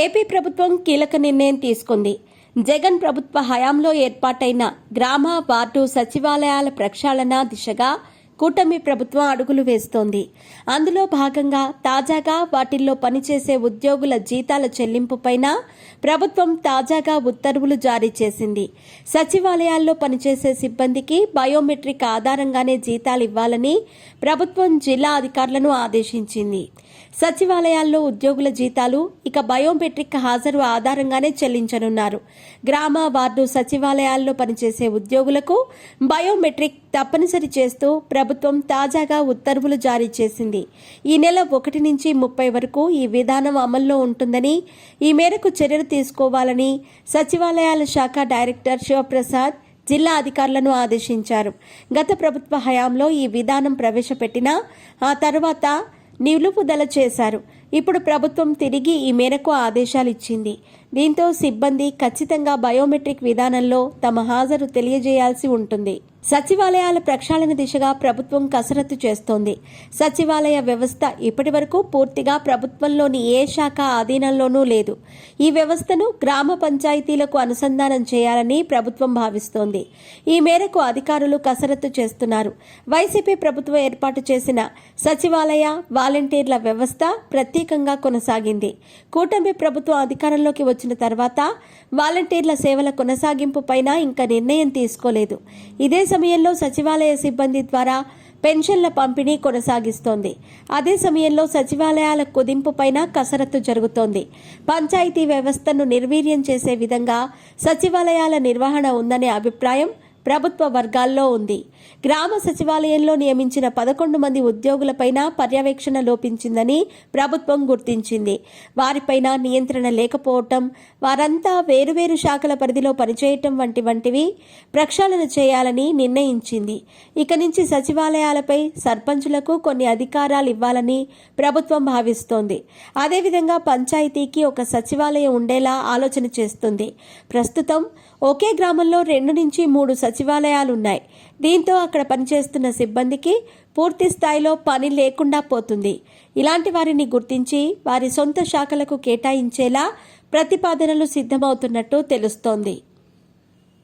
AP ప్రభుత్వం కీలక నిర్ణయం తీసుకుంది. జగన్ ప్రభుత్వ హయాంలో ఏర్పాటైన గ్రామ, వార్డు సచివాలయాల ప్రక్షాళన దిశగా కూటమి ప్రభుత్వం అడుగులు వేస్తోంది. అందులో భాగంగా తాజాగా వాటిల్లో పనిచేసే ఉద్యోగుల జీతాల చెల్లింపుపైన ప్రభుత్వం తాజాగా ఉత్తర్వులు జారీ చేసింది. సచివాలయాల్లో పనిచేసే సిబ్బందికి బయోమెట్రిక్ ఆధారంగానే జీతాలు ఇవ్వాలని ప్రభుత్వం జిల్లా అధికారులను ఆదేశించింది. సచివాలయాల్లో ఉద్యోగుల జీతాలు ఇక బయోమెట్రిక్ హాజరు ఆధారంగానే చెల్లించనున్నారు. గ్రామ, వార్డు సచివాలయాల్లో పనిచేసే ఉద్యోగులకు బయోమెట్రిక్ తప్పనిసరి చేస్తూ ప్రభుత్వం తాజాగా ఉత్తర్వులు జారీ చేసింది. ఈ నెల 1 నుంచి 30 వరకు ఈ విధానం అమల్లో ఉంటుందని, ఈ మేరకు చర్యలు తీసుకోవాలని సచివాలయాల శాఖ డైరెక్టర్ శివప్రసాద్ జిల్లా అధికారులను ఆదేశించారు. గత ప్రభుత్వ హయాంలో ఈ విధానం ప్రవేశపెట్టినా ఆ తర్వాత నిలుపుదల చేశారు. ఇప్పుడు ప్రభుత్వం తిరిగి ఈ మేరకు ఆదేశాలు ఇచ్చింది. దీంతో సిబ్బంది ఖచ్చితంగా బయోమెట్రిక్ విధానంలో తమ హాజరు తెలియజేయాల్సి ఉంటుంది. సచివాలయాల ప్రక్షాళన దిశగా ప్రభుత్వం కసరత్తు చేస్తోంది. సచివాలయ వ్యవస్థ ఇప్పటి వరకు పూర్తిగా ప్రభుత్వంలోని ఏ శాఖ ఆధీనంలోనూ లేదు. ఈ వ్యవస్థను గ్రామ పంచాయతీలకు అనుసంధానం చేయాలని ప్రభుత్వం భావిస్తోంది. ఈ మేరకు అధికారులు కసరత్తు చేస్తున్నారు. వైసీపీ ప్రభుత్వం ఏర్పాటు చేసిన సచివాలయ వాలంటీర్ల వ్యవస్థ ప్రత్యేకంగా కొనసాగింది. కూటమి ప్రభుత్వం అధికారంలోకి వచ్చిన తర్వాత వాలంటీర్ల సేవల కొనసాగింపు పైన ఇంకా నిర్ణయం తీసుకోలేదు. ఇదే సమయంలో సచివాలయ సిబ్బంది ద్వారా పెన్షన్ల పంపిణీ కొనసాగిస్తోంది. అదే సమయంలో సచివాలయాల కుదింపు పైన కసరత్తు జరుగుతోంది. పంచాయతీ వ్యవస్థను నిర్వీర్యం చేసే విధంగా సచివాలయాల నిర్వహణ ఉందనే అభిప్రాయం ప్రభుత్వ వర్గాల్లో ఉంది. గ్రామ సచివాలయంలో నియమించిన 11 మంది ఉద్యోగులపైన పర్యవేక్షణ లోపించిందని ప్రభుత్వం గుర్తించింది. వారిపైన నియంత్రణ లేకపోవటం, వారంతా వేరువేరు శాఖల పరిధిలో పనిచేయటం వంటివి ప్రక్షాళన చేయాలని నిర్ణయించింది. ఇక నుంచి సచివాలయాలపై సర్పంచులకు కొన్ని అధికారాలు ఇవ్వాలని ప్రభుత్వం భావిస్తోంది. అదేవిధంగా పంచాయతీకి ఒక సచివాలయం ఉండేలా ఆలోచన చేస్తుంది. ప్రస్తుతం ఒకే గ్రామంలో 2 నుంచి 3 సచివాలయాలున్నాయి. దీంతో అక్కడ పనిచేస్తున్న సిబ్బందికి పూర్తి స్థాయిలో పని లేకుండా పోతుంది. ఇలాంటి వారిని గుర్తించి వారి సొంత శాఖలకు కేటాయించేలా ప్రతిపాదనలు సిద్ధమవుతున్నట్టు తెలుస్తోంది.